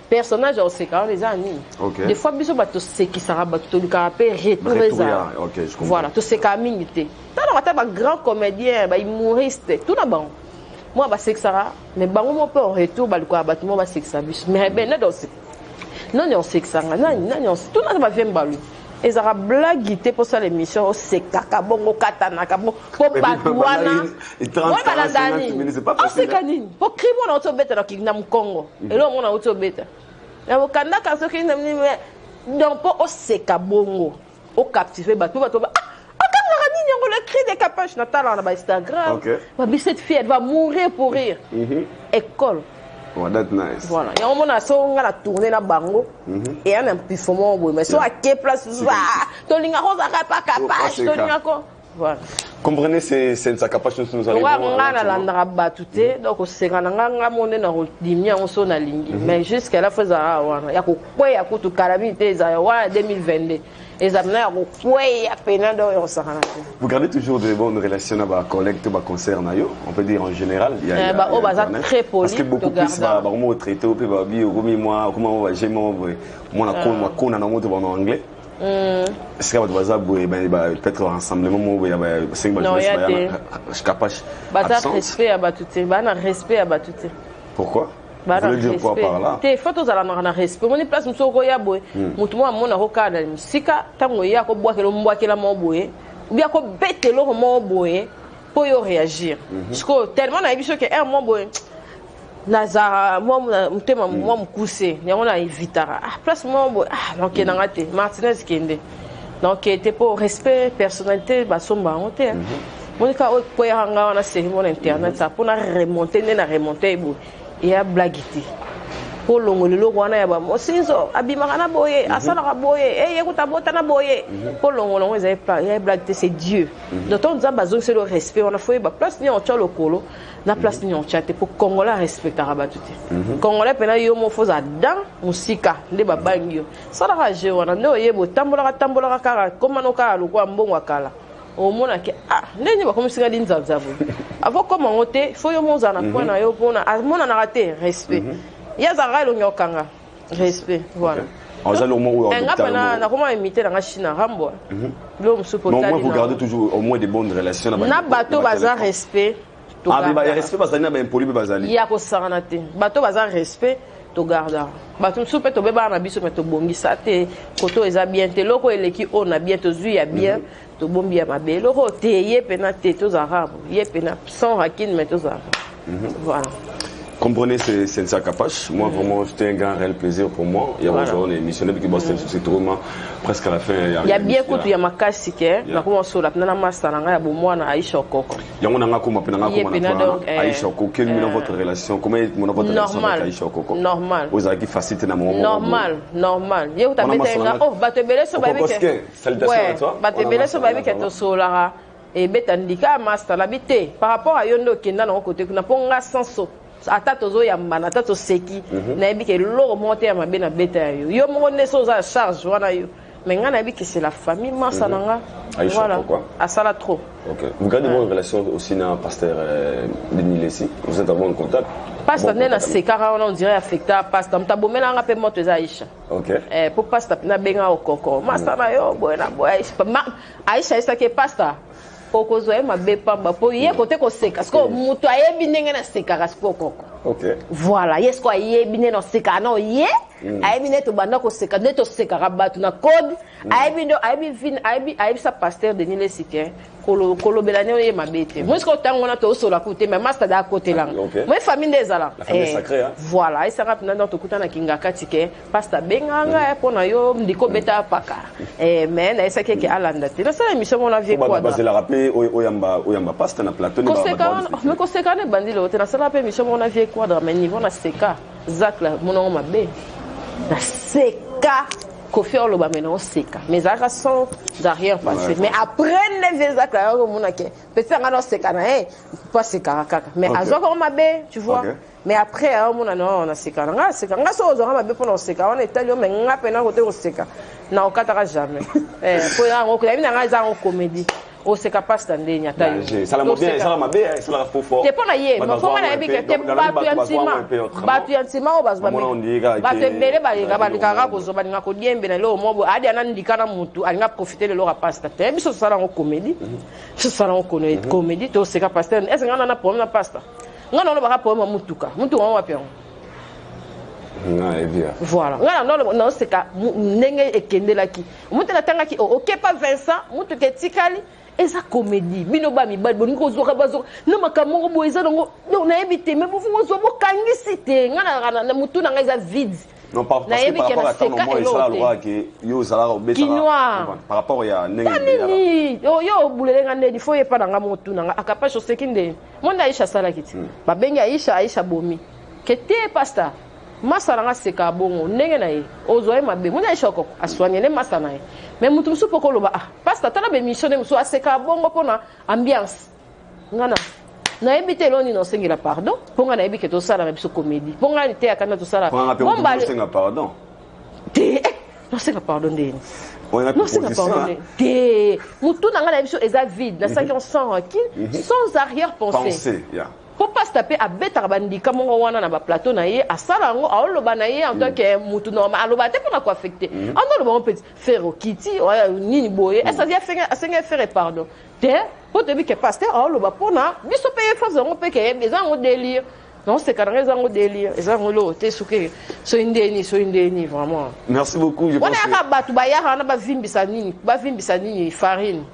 personnage au seka les années des fois biso bato seki sara bato luka pe retrouver ça voilà to seka mingité tala ata ba grand comédien ba humoriste tout na bon moi ba seki sara mais bango mo pe en retour ba luka bato mo ba seki sa bis mais ben na do non on seki sara non tout na ba vient balu et ça a blagué pour ça l'émission au seka bongo katana kabo pour batouana moi balandani c'est pas facile canine pour crier mon auto bête dans Kingdom Congo et là mon auto bête et au Canada quand ce qui donc pour au seka bongo au captiver batou ah comme la nini on le cri des capaches natal on a Instagram ma cette fille elle va mourir pour rire école. Oh, that's nice. Voilà. Et on a songa la tournée na bango et un performant mais soit à quelle place to linga rosa pas capable to linga ko voilà. Comprenez c'est ça capacité nous allons on a la ndra batute donc c'est quand nga monde na dimia on so na lingi mais jusqu'à la fois ça ya ko kwea ko to calamité za wa 2022 vous gardez toujours de bonnes relations avec vos collègues, vos concerts, on peut dire en général. Il y a très poli. Parce que beaucoup plus traité au pays, comment on va gérer, moi en anglais. est-ce que baza boye peut-être rassemblement mo ya 5 non il y a des capable respect à batute bana respect à batute pourquoi vous voulez dire quoi par là te photos ala na respect moni place msoko ya boye mutu mo amona ko kana musika tango ya ko bwakelo mbwakela mo boye bien ko betelo mo boye pour y réagir parce que tellement na biso que un mo boye Nazara, moi, moi, coussé, on a évité. Place moi, donc il y a un Martinez qui est donc était pour respect, personnalité, bah somba on était. Moi quand on y a un série mon internet ça pour remonter, il y a blaguité. Pour l'ongolo wana ya ba mosinzo abimaka boye asala boye yekuta bota boye pour l'ongolo ils avaient blaguité c'est Dieu. Donc on a besoin c'est le respect on a fait ba place ni on tient le colo na place ni on tient pour congolais respecter rabatute congolais pena yo mo foza dan musika nde babangi ça la rage wana ndo yebo tambola kara comme no kala lokwa mbongo akala au mona ke ndeni ba komisinga linzabzabu avant comme on te faut yo monza na point na yo pona mona na raté respect il y a Zara le nyokanga respect voilà en ça le moment où na comment imiter dans Chine rambo l'homme supporter non moi vous gardez toujours au moins des bonnes relations na bateau bazar respect respect bazali na ba impoli be bazali ya ko sarana te bateau bazar respect to garda bateau super to beba na biso mais to bongisa te koto eza bien te loko eleki on a bien to zui ya bien to bombi ya mabe loko te ye pena te to zarabu ye pena sans rakin mais to zarabu voilà. Comprenez, c'est ça capache. Moi, vraiment, c'était un grand réel plaisir pour moi. Il y a aujourd'hui une émission qui bosse c'est vraiment presque à la fin. Il y a bien écoute, il y a ma casse qui est. La comment sur la pena master nanga ya bomo na Aisha Okoko. Il y a mon comme pena comme Aisha Okoko. Quelle est votre relation? Comment est votre relation avec Aisha Okoko? Normal. Vous avez facilité na moment. Normal. Il y a ta metanga. Oh, batebele so baby que. Salutations à toi. Batebele so baby que to solara. Et betandika master l'habité par rapport à yondo kenda na côté kuna ponga senso. Ata tozo ya mbana ata to seki na yebi ke lo monter ya mabe na beta yo mo ne so za charge wana yo mais nga na yebi que c'est la famille masa nanga voilà à ça la trop. OK vous gardez bonne relation aussi na pasteur Denis Lessi vous êtes en bon contact pasteur na sekara on dirait affecté pasteur mtabomela nga pe moto za Aisha OK pour pasteur na benga okoko masa na yo boena boy Aisha isa ke pasteur okozo e mabe pamba po ye kote ko seka parce que mutu ayebi ndenge na seka kasiko koko OK voilà yes ko ayebi ndenge na seka na ye ayebi ne to banda ko seka ne to seka rabatu na code ayebi ndo ayebi sa pasteur Denis Lessi kolo belane ye mabe te moi ce que tango na to sola kote mais master da côté là moi famille des ala la famille sacrée voilà et ça rapna dans to kutana kinga katike pasteur benganga po na yo ndiko beta paka mais na esa keke alanda te na ça émission on a vu quoi oyamba pasteur na plateau mais ko seka ne bandilo te na ça la émission on a vu quadra mais niveau na seka zak la mon mabe na seka Kofi Oloba maintenant seka mais ça sans rien passé mais après les zak la monake peut-être ngana seka na pas seka kaka mais azo ko mabe tu vois mais après mon non na seka nga so ozo mabe pour na seka on est allé mais nga pena côté ko seka na okataka jamais pour nga ko la nga za en comédie o se capable d'andé nyata yo ça la bien ça la mabe ça la fofo te pona ye mo fo na ebike te batu yantima o bazba batu mbele balika ko zo balinga ko diembe na lo mobo adi anandika na mutu alinga profiter de leur pasta te biso sala en comédie ce sala en comédie to se capable est-ce ngana na problème na pasta ngana no ba problème mutuka wa pe voilà non c'est ka ndenge ekendelaki mutu na tangaki OK pas Vincent mutu ke tikali eza comédie bino ba mi bad boni ko zoka bazo na makamoko boeza ngo na ebité mais vous zo bo kangisi te ngana na mutu na ngaiza vide non par rapport à ton moment il sera droit que yo sala obeta par rapport ya nenge yo bulele ngande il faut yepa nga mutu na akapa chose kinde monda Aisha sala kiti ba benga Aisha bomi kete pasta masaranga seka bongo ndenge na ye ozoe mabe mona ishoko aswanye ne masana ye mais mutu musu poko loba pasta tala be mission musu aseka bongo pona ambiance ngana na ebite loni no sengela pardon ponga na ebike to sala na biso comédie ponga ni te akana to sala bomba senga pardon te no senga pardon de non c'est pas pardon te mutu na ngana biso eza vide na ça qui on sent sans arrière-pensée Pour pas se taper à bêta bandika mon wana na ba plateau na ye asala ngo aoloba na ye en tant que mutu normal aloba te pour na ko affecter en on peut faire kitty nini boye ça vient faire pardon te pour te dire que pasteur aoloba pour na biso payer face on peut que les gens ont délire non c'est quand les gens ont délire les gens ont l'autre souke so indeni vraiment. Merci beaucoup, je pense. On a batu ba ya na ba vimbisa nini farine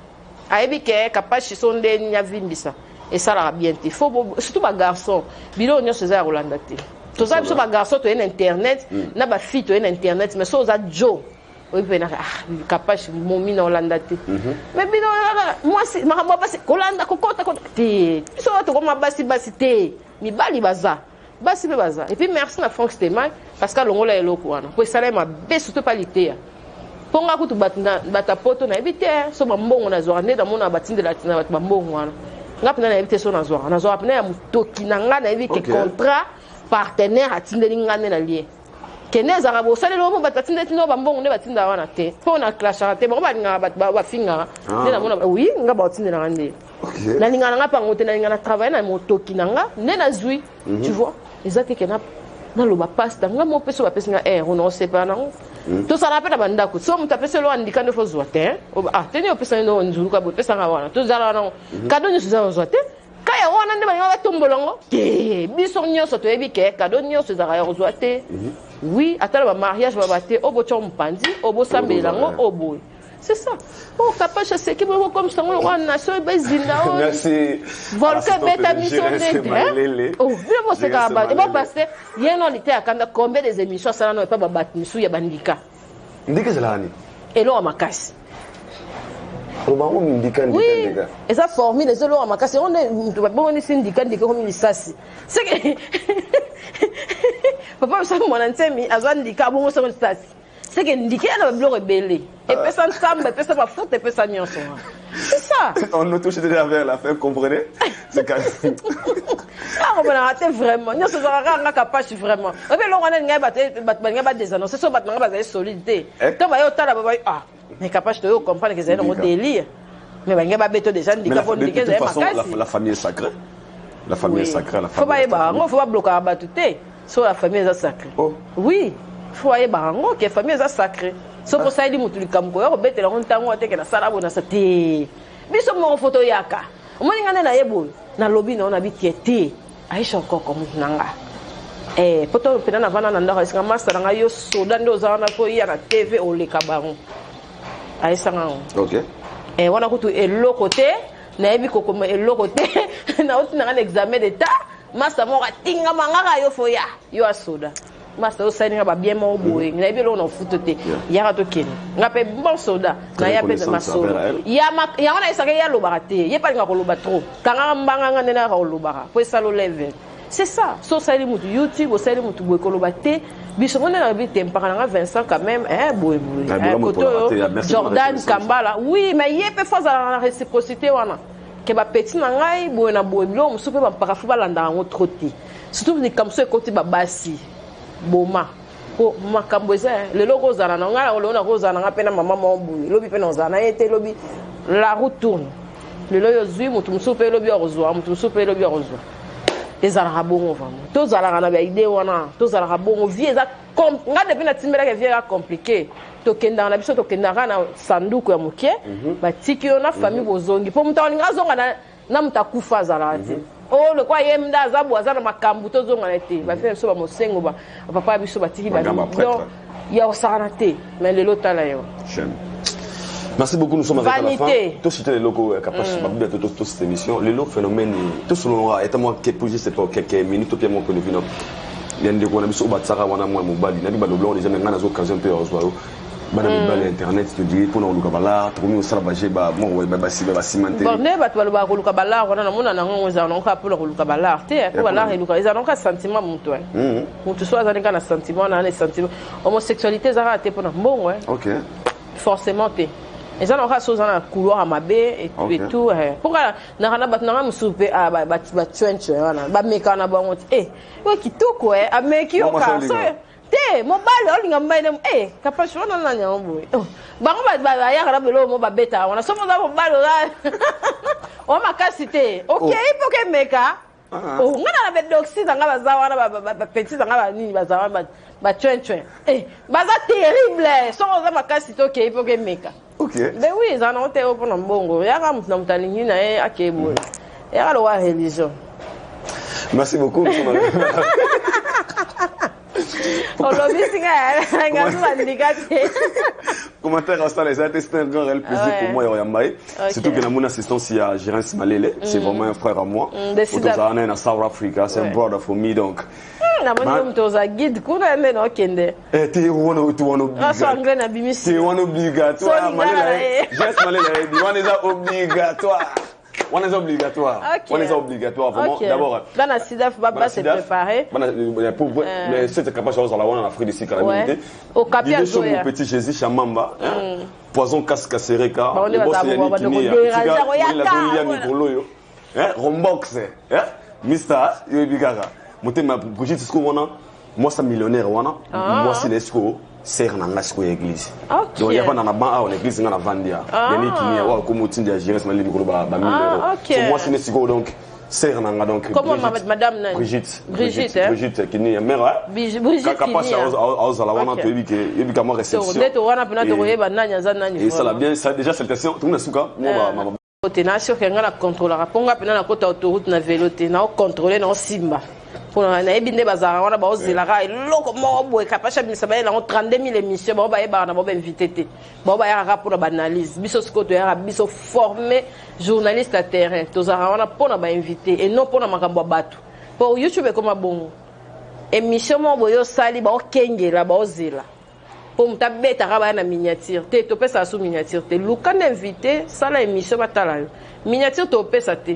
ayebi ke kapashi so ndeni ya vimbisa. Et ça l'a bien été. Surtout les garçons. Bilo on se Rolanda té. Tous ça les garçons tu internet, na ba fille tu internet mais ça za Joe. Oui ben capable mon mina Rolanda té. Mais bilo moi c'est ma basi Rolanda kokota té. So to comme basi té. Mi bali baza. Basi baza. Et puis merci na Franck Stéman parce que longola eloko wana. Pour ça ma be surtout pas lité. Ponga kutu batapoto na ebité so mbongo na zoane dans mon abatinde latina bat mbongo wana. Ngapna na éviter son azora na zo apna ya mutoki na nga na éviter contrat partenaire atindeli ngane na lié keneza rabo sale lo mo batatinde tino bambongo ne batinda wana te pona clash te ba nga ba finga ne na mona oui nga ba tinde na ngande na linga nga pa ngote na linga na travailler na mutoki na nga ne na zui tu vois ezate ke na lo ba pasta nga mo peso ba pesa nga on ne sait pas non tout ça rappelle banda ko so muta pesa lo andika ne fo zoate teni opesa no nzulu ka bo pesa nga wana to zala na kado ni zo zoate kaya wana nde ba nga tombolongo te biso nyoso to ebike kado nyoso za ya zoate oui atala ba mariage ba bate obo chompandi obo sambelango obo c'est ça oh capable c'est qui bon comme ça on wana so bezinda merci volca beta mission de oh bien moi c'est ka ba et bon parce que yeno lité akanda combien des émissions ça non pas ba batnisu ya bandika ndike zelani elo makasi robango ndika ndika et ça forme les elo makasi on est bon ni syndicat ndika comme lisasi c'est que papa ça mon antemi azandika bon ça lisasi c'est que ndike na blo rebelle et personne semble personne pas faute et personne n'y en sont c'est ça on nous touche déjà vers la fin comprenez c'est quand on a raté vraiment nous sommes ranga capable vraiment et puis on a ngai ba des annonces so ba nga solide quand ba yo tala ba mais capable de comprendre que c'est un délire mais ba nga ba beto déjà ndika pour ndike de toute façon la famille est sacrée la famille est sacrée la famille faut pas bloquer ba tout sur la famille est sacrée oui faut aller barango que famille est sacrée so pour ça il mutu likamko yo betela ntango ateke na sala bona sa te biso mo photo yaka omoni ngane na yebo na lobby na ona bitiete aisha kokko munanga poto pena na vana na ndaka isinga master nga yo soda ndo za na ko ya na TV oleka bango aisha ngao OK wana kutu eloko te na yebi kokoma eloko te na oti na examen d'état master mo tinga mangaka yo foya yo asoda master osani ba bien mo boye na yebi lo na futote ya to ken ngape bon soda na ya pe de masoda ya wana isaka ya lo barate ye pa nga ko lo ba trop kanga mbanga ngane na ko lo bara po salo level c'est ça so sali mutu YouTube o sali mutu boye ko lo bate biso ngone na bi tempaka nga Vincent quand même boye koto Jordan Kambala oui mais ye pe faza la réciprocité wana ke ba petit na ngai boye na boye lo musupe ba parafu ba landa ngo troti surtout ni comme ça côté ba basi boma ko makambo eza le logo zana na ngala lo na ko zana nga pena mama mo boye lobi pena zana ete lobi la route tourne le loyo zui mutu musupe lobi orozwa mutu musupe lobi orozwa ezala rabongo vraiment to zala na ba idée wana to zala rabongo vie eza nga depuis na timbela ke vie compliqué to kenda na biso to kenda na sanduku ya mokie ba tiki na famille bozongi po muta nga zonga na mutakufa zala ati oh le quoi yemda azabu azana makambu to zonga na te ba fe so ba mosengo ba papa biso ba tiki ba donc ya osana te mais le lotala yo merci beaucoup nous sommes arrivés à la fin tout citer les locaux capables de toute cette émission le lot phénomène tout selon est moi qui pour juste pour quelques minutes bien mon connu non il y a des gens qui ont tsara wana moi mobali na bi ba loblo les gens ngana zo occasion peu reçoit bana bi internet to dire pour nous kabala to mi osala baje ba mo ba cimenter bon ne ba to ba ko kabala wana na mona na ngo za non ka pour ko kabala te ko bala e luka za non ka sentiment mutu mutu so za na sentiment na sentiment homosexualité za ra te pour bon OK forcément te les gens ont raison dans le couloir à Mabé et tout pourquoi na kana bat na musupe ba twenche wana ba meka na ba ngoti we kitoko ameki yo ka so te mobile olinga mbaile capable wana na nyambo bango ba ya kana belo mo ba beta wana so mo ba mobile la o makasi te OK ipo ke meka Oh, on a la doxy dans la bazawana, petit dans la ligne, bazawana, chuen. Baza terrible, sans oser ma casse, c'est ok, il faut que meka. Ok. Mais oui, ils en ont été au bongo. Il y a un peu de ligne à Kébou. Il y a la religion. Merci beaucoup. Commentaire restant les intestins, un grand réel plaisir pour moi et Oyambaye. Surtout que mon assistance il y a Gérard Malele, c'est vraiment un frère à moi. Autozana en South Africa, c'est un brother for me donc. Na moni mtoza guide kuna nene okende. Tu obligatoire. Malele, geste Malele, on est obligatoire. On est obligatoire. On est obligatoire vraiment. D'abord. Dans la SIDAF, Baba s'est préparé. Mais c'est capable de faire en Afrique d'ici quand même. Au Capia Zoya. Mon petit Jésus Chamamba. Poison casque sereka. Le boss Rombox. Mister Yobigaga. Motema Brigitte Scowana. Moi c'est millionnaire wana. Moi c'est l'esco. Serre na ngasko église. Donc il y a pas dans la ban à l'église na vandia. Deni qui wa ko mutin de gérer ma ligne ba 1000 €. Moi c'est l'esco donc serre na donc. Comment madame Brigitte qui ni mère. Brigitte capable à la wana to yebika moi réception. Et ça l'a bien ça déjà cette question tout na suka moi tena sur que ngala contrôlera ponga pena na kota autoroute na vélo tena o contrôler na simba pour na ebinde bazara wana ba ozelaka eloko mo boy kapasha bisa ba na 32000 émissions ba ba na ba invité te ba ya rapport ba analyse biso skoto ya biso former journaliste à terrain tozara wana pona ba invité et non pona makambo batu pour YouTube comme bon émission mo boyo sali ba okengela ba ozela pour ta bête à na miniature te to pesa sous miniature te luka invité ça la émission batala miniature to pesa te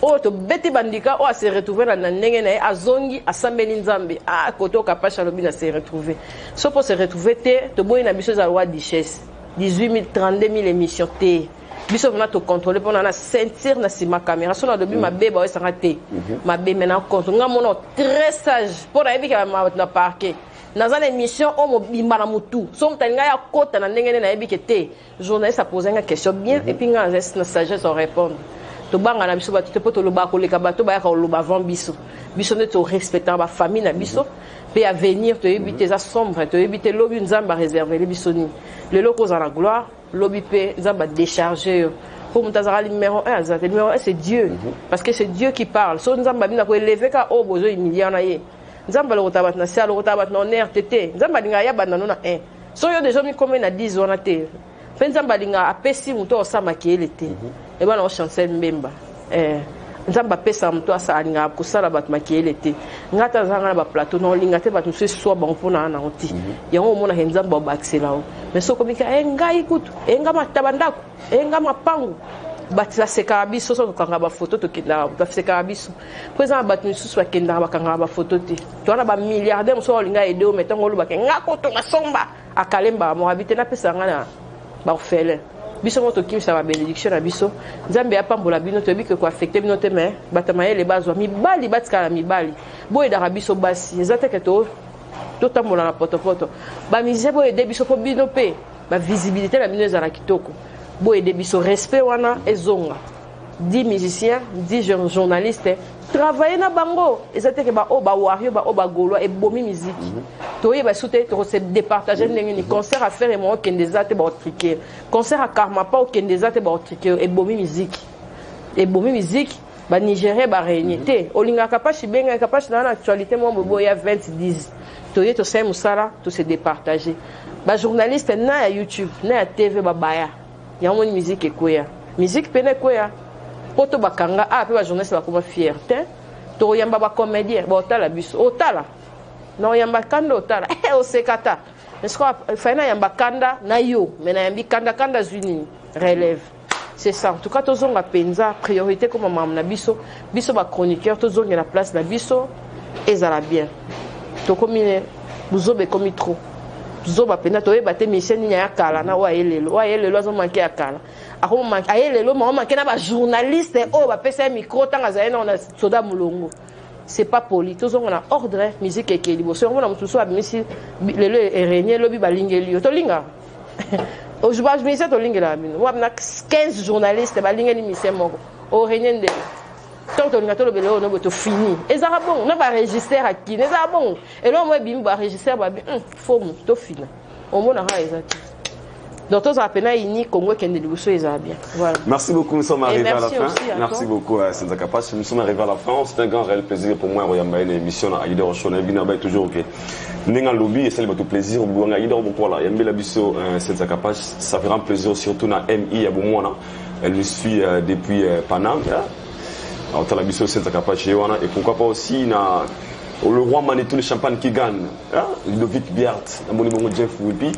o to bête bandika o se retrouver na ndenge na azongi asambeli nzambe a koto kapasha lobi na se retrouver so pour se retrouver te to boy na biso za loi richesse 18000 32000 émissions te biso vona to contrôler pour na sentir na sima caméra so na lobi mabe ba sa te mabe maintenant compte nga mono très sage pour na ebika na parquet dans une émission on bimba na mutu so mtalinga ya kota na ndenge na yebi kete journaliste a posé une question bien et puis nga na sagesse on répondre to banga na biso ba te poto loba ko leka bato ba ya ko loba van biso ne to respecter ba famille na biso pe à venir to yebi te za sombre to yebi te lobi nzamba réserver les bisoni le loko za la gloire lobi pe nzamba décharger pour mutazara numéro 1 za numéro 1 c'est Dieu parce que c'est Dieu qui parle so nzamba bina ko élever ka o bozo humilier na ye nzamba lo tabat na sia lo tabat na RTT nzamba linga ya bana na 1 so yo déjà mi comme na 10 on a te pe nzamba linga apesi muto osama kiele te e bana o chancel mbemba nzamba pesa muto asa linga kusala bat makiele te ngata zanga na ba plateau no linga te bat muso so ba mpona na oti yango mona nzamba ba axelao mais so komika ngai kutu nga matabandako nga mapangu batisa sekarabiso so kanga ba photo to kenda ba sekarabiso présent bat misusu ba kenda ba kanga ba photo te to na ba milliardaire so linga edo metango lu ba kenga ko to masomba akalemba mo habite na pesa ngana ba ofele biso moto kimisa ba bénédiction na biso nzambe apambola bino to bi ke ko affecter bino te mais batamaye le bazwa mibali batika na mibali boye da biso basi ezate ke to tambola na poto ba mise boye de biso po bino pe ba visibilité na bino ezala kitoko boye de biso respect wana ezonga 10 musiciens 10 journalistes travailler na bango ezate ke ba o ba wario ba o ba golo e bomi musique to yeba soute to se départager ndenge ni concert à faire et mo kendezate ba triquer concert à karma pas o kendezate ba triquer e bomi musique ba Nigeria ba régner te olinga kapashi benga kapashi na actualité mo boya 20-10 to yeto sai musala to se départager ba journaliste na ya YouTube na ya TV ba baya yango musique ekoya musique pene koya poto bakanga a pe ba journaliste ba koma fierté to yamba ba comédien ba otala biso otala no yamba kanda otala o sekata est-ce que faina yamba kanda na yo mais na yambi kanda zuni relève c'est ça en tout cas tozonga penza priorité comme maman na biso ba chroniqueur tozonga la place na biso ezala bien to komine buzobe komi trop zoba pena to yeba te mission ni ya kala na wa yelelo azo manke ya kala ako manke ayelelo ma manke na ba journaliste o ba pesa micro tanga za na na soda mulongo c'est pas poli to zonga na ordre musique ekeli bo so mona mutuso abimisi lelo erenie lobi balingeli to linga o jubaj mise to lingela bino wa na 15 journalistes balingeli mission moko o renende to tant que tu as le bélo, tu fini. Et ça va bon, on a un registre à qui, ça va bon. Et là, moi, bim, un registre, faut tu fini. Au moins, on a exact. Donc, on a peine Congo qui est bien. Voilà. Merci beaucoup, nous sommes arrivés à la fin. Merci beaucoup, Senza Kapash. Nous sommes arrivés à la fin. C'est un grand réel plaisir pour moi. Royamba une émission à Aïda Rochon. Et toujours ok. Nenga lobby et c'est le plaisir. On a Aïda Rochon. Yambe la biso Senza Kapash. Ça fait un plaisir surtout na MI à Boumouana. Elle me suit depuis Paname. Alors, tu as la biso Senza Kapash et pourquoi pas aussi na le roi Manitou le champagne qui gagne. Ludovic Biart, la bonne Jeff Wilby.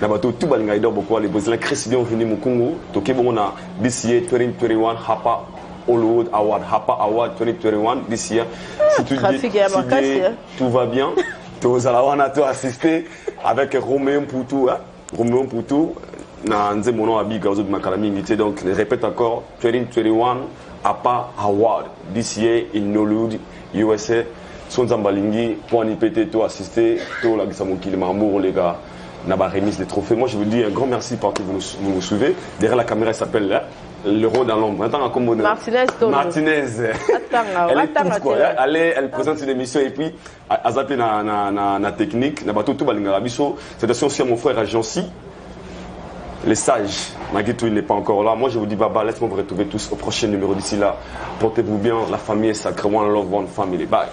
Na bato tout balinga idor beaucoup les Brésiliens Chris bienvenue au Congo to ke bon na this year 2021 Hapa Hollywood Award Hapa Award 2021 this year si tu dis tout va bien tu allons wana to assister avec Roméo Poutou Roméo Poutou na nze mon nom abi gazo de makalami invité donc je répète encore 2021 Hapa Award this year in Hollywood USA Sonzambalingi pour y péter to assister to la gisamoki le Mamour les gars. N'a remise des trophées. Moi, je vous dis un grand merci parce que vous nous suivez. Derrière la caméra, elle s'appelle l'Euro dans l'ombre. Martinez. Elle est toute quoi. Elle présente une émission et puis elle zappe na technique. C'est aussi à mon frère Agency. Les sages. Maguito, il n'est pas encore là. Moi, je vous dis baba. Laisse-moi vous retrouver tous au prochain numéro d'ici là. Portez-vous bien. La famille est sacrée. One love, one family. Bye.